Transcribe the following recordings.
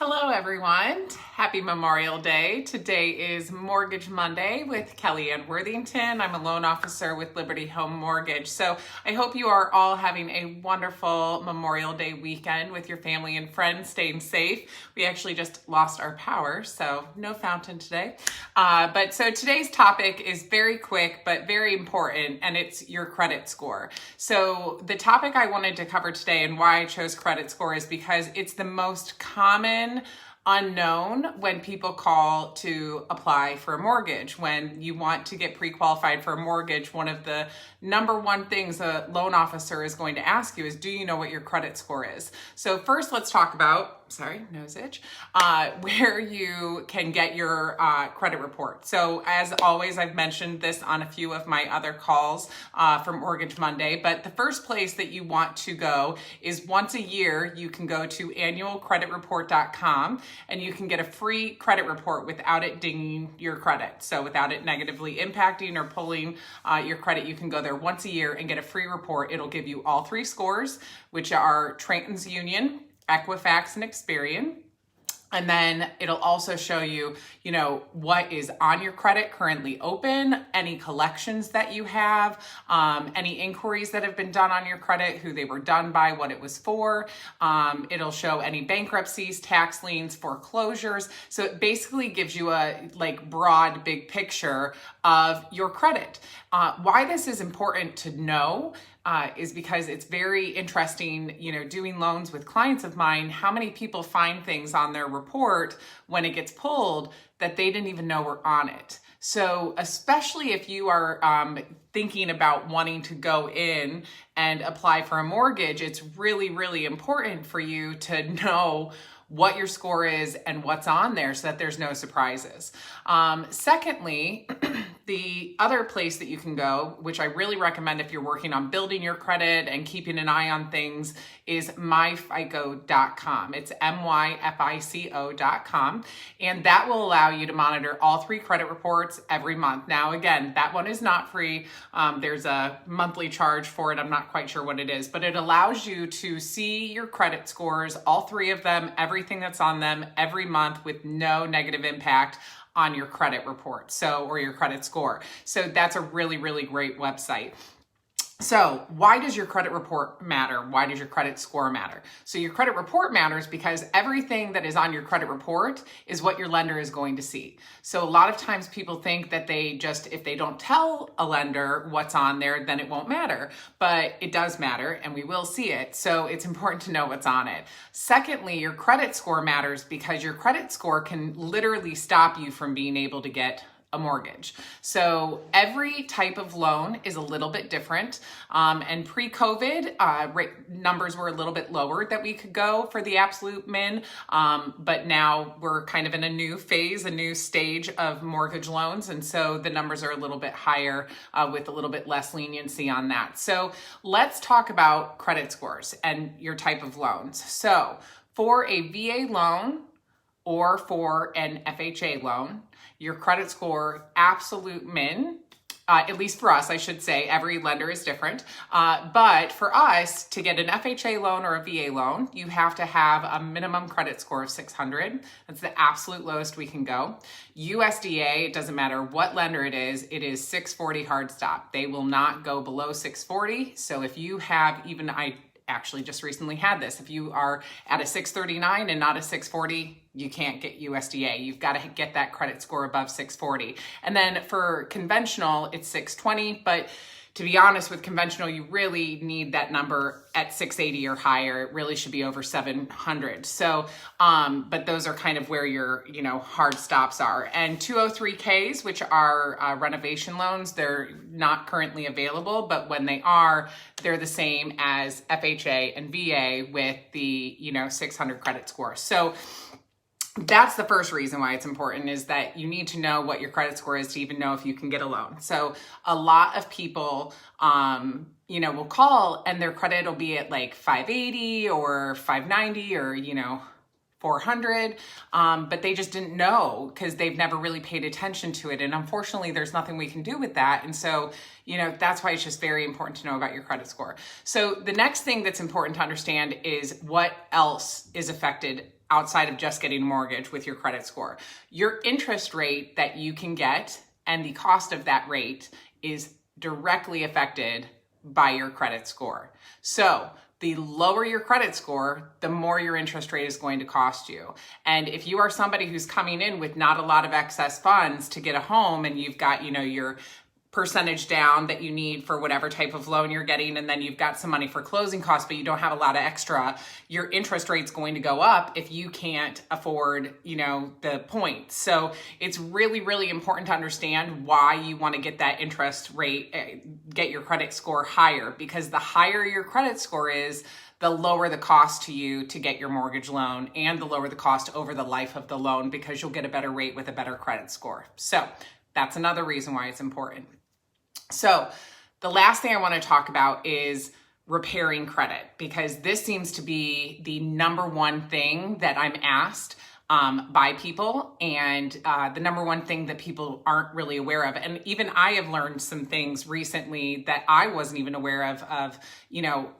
Hello, everyone. Happy Memorial Day. Today is Mortgage Monday with Kelly Ann Worthington. I'm a loan officer with Liberty Home Mortgage. So I hope you are all having a wonderful Memorial Day weekend with your family and friends, staying safe. We actually just lost our power, so no fountain today. So today's topic is very quick, but very important, and it's your credit score. So the topic I wanted to cover today and why I chose credit score is because it's the most common unknown when people call to apply for a mortgage. When you want to get pre-qualified for a mortgage, one of the number one things a loan officer is going to ask you is, do you know what your credit score is? So first, let's talk about, nose itch, where you can get your credit report. So as always, I've mentioned this on a few of my other calls for Mortgage Monday, but the first place that you want to go is once a year, you can go to annualcreditreport.com and you can get a free credit report without it dinging your credit. So without it negatively impacting or pulling your credit, you can go there once a year and get a free report. It'll give you all three scores, which are TransUnion, Equifax, and Experian. And then it'll also show you, what is on your credit currently open, any collections that you have, any inquiries that have been done on your credit, who they were done by, what it was for. It'll show any bankruptcies, tax liens, foreclosures. So it basically gives you a broad, big picture of your credit. Why this is important to know is because it's very interesting, doing loans with clients of mine, how many people find things on their report when it gets pulled that they didn't even know were on it. So especially if you are thinking about wanting to go in and apply for a mortgage, it's really, really important for you to know what your score is and what's on there so that there's no surprises. Secondly, the other place that you can go, which I really recommend if you're working on building your credit and keeping an eye on things, is myfico.com. It's myfico.com. And that will allow you to monitor all three credit reports every month. Now, again, that one is not free. There's a monthly charge for it. I'm not quite sure what it is, but it allows you to see your credit scores, all three of them, everything that's on them every month with no negative impact on your credit report, or your credit score. So that's a really, really great website. So why does your credit report matter? Why does your credit score matter? So your credit report matters because everything that is on your credit report is what your lender is going to see. So a lot of times people think that if they don't tell a lender what's on there, then it won't matter. But it does matter and we will see it. So it's important to know what's on it. Secondly, your credit score matters because your credit score can literally stop you from being able to get a mortgage. So every type of loan is a little bit different. And pre-COVID, numbers were a little bit lower that we could go for the absolute min. But now we're kind of in a new phase, a new stage of mortgage loans. And so the numbers are a little bit higher with a little bit less leniency on that. So let's talk about credit scores and your type of loans. So for a VA loan or for an FHA loan, your credit score, absolute min, at least for us, I should say, every lender is different. But for us, to get an FHA loan or a VA loan, you have to have a minimum credit score of 600. That's the absolute lowest we can go. USDA, it doesn't matter what lender it is 640 hard stop. They will not go below 640. So if you have I actually just recently had this. If you are at a 639 and not a 640, you can't get USDA. You've got to get that credit score above 640. And then for conventional, it's 620, but to be honest, with conventional, you really need that number at 680 or higher. It really should be over 700. So, but those are kind of where your, hard stops are. And 203Ks, which are renovation loans, they're not currently available, but when they are, they're the same as FHA and VA with the, 600 credit score. So that's the first reason why it's important, is that you need to know what your credit score is to even know if you can get a loan. So a lot of people, will call and their credit will be at like 580 or 590 or, 400, but they just didn't know because they've never really paid attention to it. And unfortunately, there's nothing we can do with that. And so, that's why it's just very important to know about your credit score. So the next thing that's important to understand is what else is affected outside of just getting a mortgage with your credit score. Your interest rate that you can get and the cost of that rate is directly affected by your credit score. So the lower your credit score, the more your interest rate is going to cost you. And if you are somebody who's coming in with not a lot of excess funds to get a home, and you've got, your percentage down that you need for whatever type of loan you're getting, and then you've got some money for closing costs, but you don't have a lot of extra, your interest rate's going to go up if you can't afford, the points. So it's really, really important to understand why you want to get that interest rate, get your credit score higher, because the higher your credit score is, the lower the cost to you to get your mortgage loan, and the lower the cost over the life of the loan, because you'll get a better rate with a better credit score. So that's another reason why it's important. So the last thing I want to talk about is repairing credit, because this seems to be the number one thing that I'm asked by people, and the number one thing that people aren't really aware of. And even I have learned some things recently that I wasn't even aware of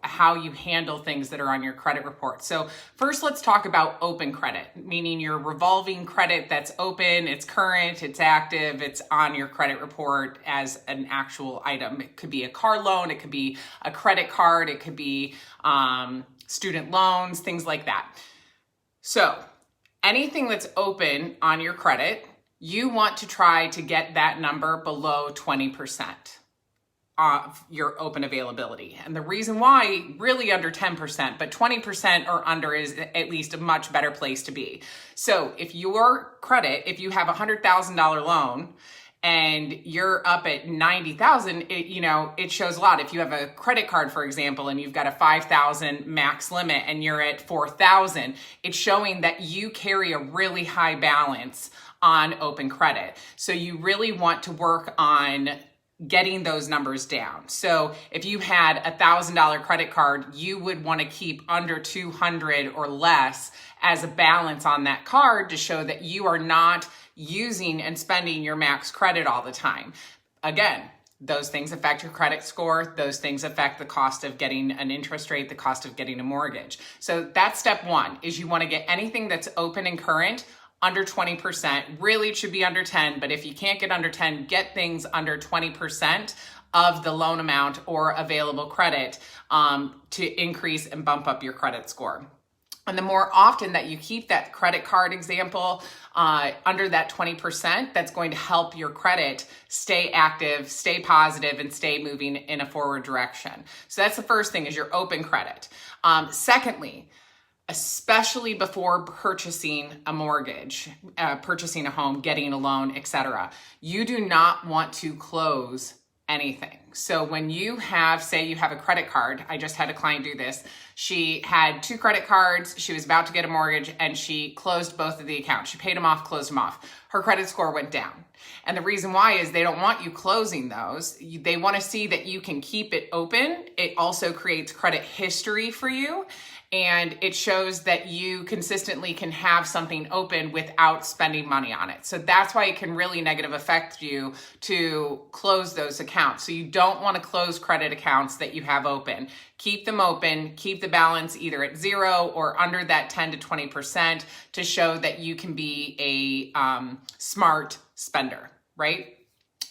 how you handle things that are on your credit report. So first, let's talk about open credit, meaning your revolving credit that's open, it's current, it's active, it's on your credit report as an actual item. It could be a car loan, it could be a credit card, it could be student loans, things like that. So anything that's open on your credit, you want to try to get that number below 20% of your open availability. And the reason why, really under 10%, but 20% or under is at least a much better place to be. So if your credit, if you have a $100,000 loan, and you're up at 90,000, it shows a lot. If you have a credit card, for example, and you've got a 5,000 max limit and you're at 4,000, it's showing that you carry a really high balance on open credit. So you really want to work on getting those numbers down. So if you had a $1,000 credit card, you would want to keep under 200 or less as a balance on that card to show that you are not using and spending your max credit all the time. Again, those things affect your credit score. Those things affect the cost of getting an interest rate, the cost of getting a mortgage. So that's step one, is you want to get anything that's open and current under 20%. Really, it should be under 10, but if you can't get under 10, get things under 20% of the loan amount or available credit to increase and bump up your credit score. And the more often that you keep that credit card example under that 20%, that's going to help your credit stay active, stay positive, and stay moving in a forward direction. So that's the first thing, is your open credit. Secondly, especially before purchasing a mortgage, purchasing a home, getting a loan, etc., you do not want to close anything. So when you have, say you have a credit card, I just had a client do this. She had 2 credit cards, she was about to get a mortgage, and she closed both of the accounts. She paid them off, closed them off. Her credit score went down. And the reason why is they don't want you closing those. They want to see that you can keep it open. It also creates credit history for you. And it shows that you consistently can have something open without spending money on it. So that's why it can really negative affect you to close those accounts. So you don't want to close credit accounts that you have open. Keep them open, keep the balance either at 0 or under that 10 to 20% to show that you can be a smart spender, right?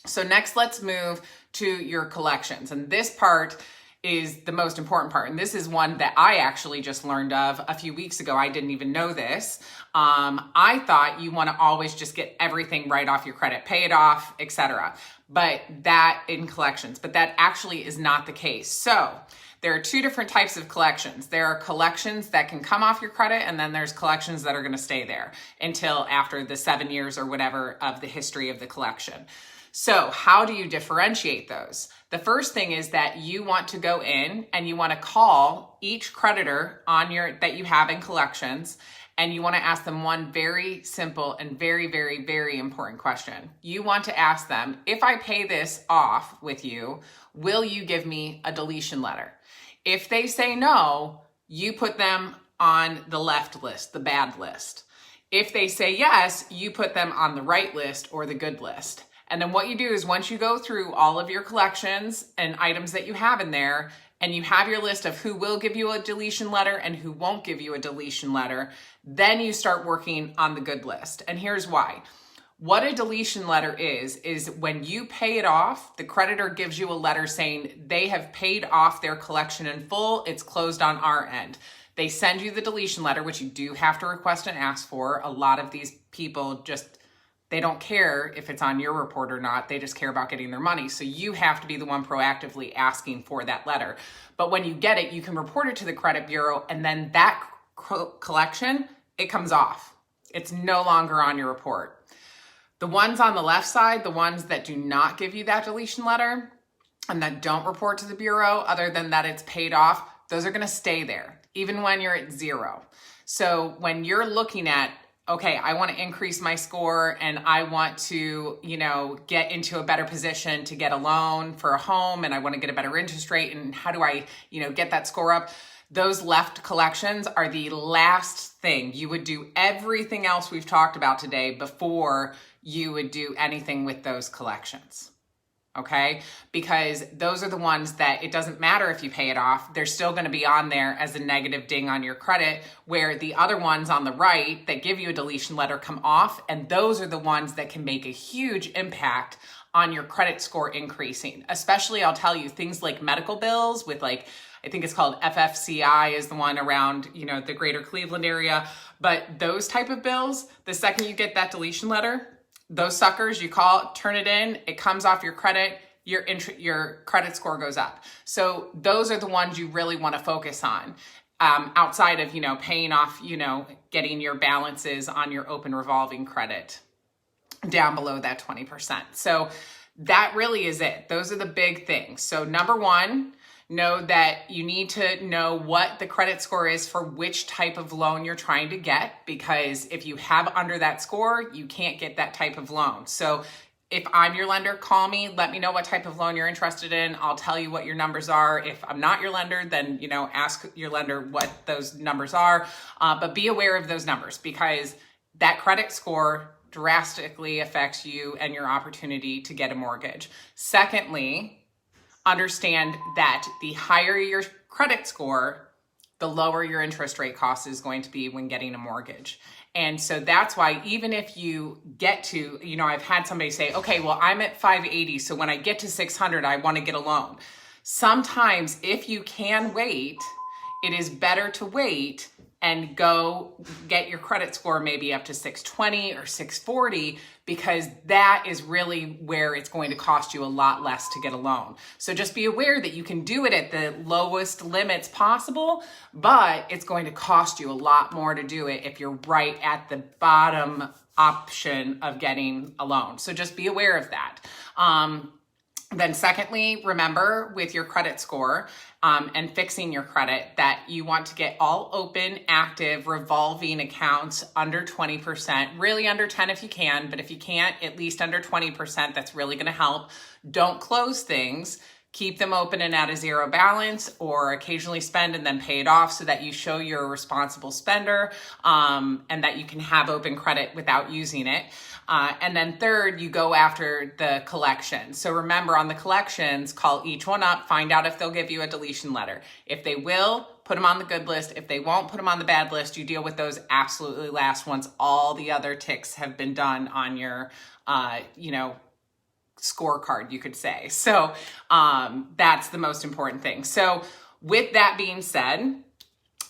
So next, let's move to your collections. And this part is the most important part. And this is one that I actually just learned of a few weeks ago. I didn't even know this. I thought you want to always just get everything right off your credit, pay it off, etc. But that in collections, but that actually is not the case. So there are 2 different types of collections. There are collections that can come off your credit, and then there's collections that are going to stay there until after the 7 years or whatever of the history of the collection. So how do you differentiate those? The first thing is that you want to go in and you want to call each creditor on that you have in collections, and you want to ask them one very simple and very, very, very important question. You want to ask them, if I pay this off with you, will you give me a deletion letter? If they say no, you put them on the left list, the bad list. If they say yes, you put them on the right list or the good list. And then what you do is once you go through all of your collections and items that you have in there, and you have your list of who will give you a deletion letter and who won't give you a deletion letter, then you start working on the good list. And here's why. What a deletion letter is when you pay it off, the creditor gives you a letter saying they have paid off their collection in full, it's closed on our end. They send you the deletion letter, which you do have to request and ask for. A lot of these people they don't care if it's on your report or not. They just care about getting their money. So you have to be the one proactively asking for that letter. But when you get it, you can report it to the credit bureau, and then that collection, it comes off. It's no longer on your report. The ones on the left side, the ones that do not give you that deletion letter and that don't report to the bureau, other than that it's paid off, those are going to stay there, even when you're at zero. So when you're looking at, okay, I want to increase my score and I want to, get into a better position to get a loan for a home, and I want to get a better interest rate, and how do I, get that score up? Those left collections are the last thing. You would do everything else we've talked about today before you would do anything with those collections. Okay? Because those are the ones that it doesn't matter if you pay it off, they're still going to be on there as a negative ding on your credit, where the other ones on the right that give you a deletion letter come off, and those are the ones that can make a huge impact on your credit score increasing. Especially, I'll tell you, things like medical bills with I think it's called FFCI is the one around, the greater Cleveland area. But those type of bills, the second you get that deletion letter, those suckers, you call, turn it in, it comes off your credit, your credit score goes up. So those are the ones you really want to focus on. Outside of, paying off, getting your balances on your open revolving credit down below that 20%. So that really is it. Those are the big things. So number one, know that you need to know what the credit score is for which type of loan you're trying to get, because if you have under that score, you can't get that type of loan. So if I'm your lender, call me, let me know what type of loan you're interested in. I'll tell you what your numbers are. If I'm not your lender, then, ask your lender what those numbers are. But be aware of those numbers, because that credit score drastically affects you and your opportunity to get a mortgage. Secondly, understand that the higher your credit score, the lower your interest rate cost is going to be when getting a mortgage. And so that's why even if you get to, I've had somebody say, okay, well, I'm at 580, so when I get to 600, I want to get a loan. Sometimes if you can wait, it is better to wait and go get your credit score maybe up to 620 or 640, because that is really where it's going to cost you a lot less to get a loan. So just be aware that you can do it at the lowest limits possible, but it's going to cost you a lot more to do it if you're right at the bottom option of getting a loan. So just be aware of that. Then secondly, remember with your credit score and fixing your credit that you want to get all open, active, revolving accounts under 20%, really under 10 if you can, but if you can't, at least under 20%, that's really going to help. Don't close things. Keep them open and at a zero balance, or occasionally spend and then pay it off so that you show you're a responsible spender and that you can have open credit without using it. And then third, you go after the collection. So remember, on the collections, call each one up, find out if they'll give you a deletion letter. If they will, put them on the good list. If they won't, put them on the bad list. You deal with those absolutely last once all the other ticks have been done on your, scorecard, you could say. So that's the most important thing. So with that being said,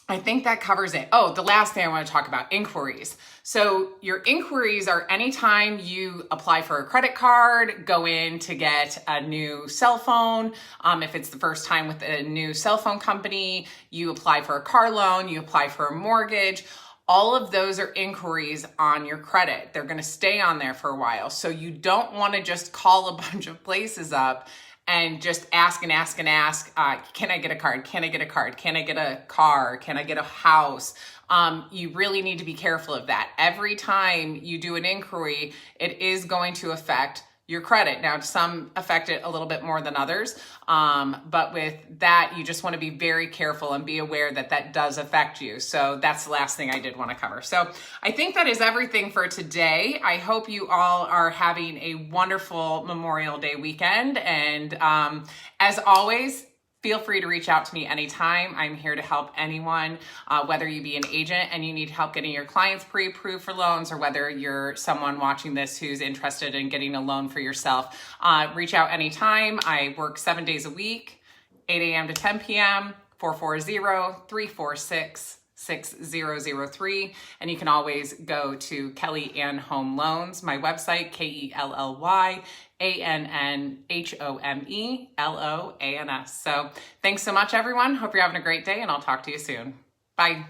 I think that covers it. Oh, the last thing I want to talk about, inquiries. So your inquiries are anytime you apply for a credit card, go in to get a new cell phone. If it's the first time with a new cell phone company, you apply for a car loan, you apply for a mortgage. All of those are inquiries on your credit. They're going to stay on there for a while. So you don't want to just call a bunch of places up and just ask and ask and ask, can I get a card? Can I get a card? Can I get a car? Can I get a house? You really need to be careful of that. Every time you do an inquiry, it is going to affect your credit. Now, some affect it a little bit more than others, but with that, you just want to be very careful and be aware that that does affect you. So that's the last thing I did want to cover. So I think that is everything for today. I hope you all are having a wonderful Memorial Day weekend. And as always, feel free to reach out to me anytime. I'm here to help anyone, whether you be an agent and you need help getting your clients pre-approved for loans, or whether you're someone watching this who's interested in getting a loan for yourself. Reach out anytime. I work 7 days a week, 8 a.m. to 10 p.m., 440-346-6003. And you can always go to Kelly Ann Home Loans, my website, KELLYANNHOMELOANS. So thanks so much, everyone. Hope you're having a great day, and I'll talk to you soon. Bye.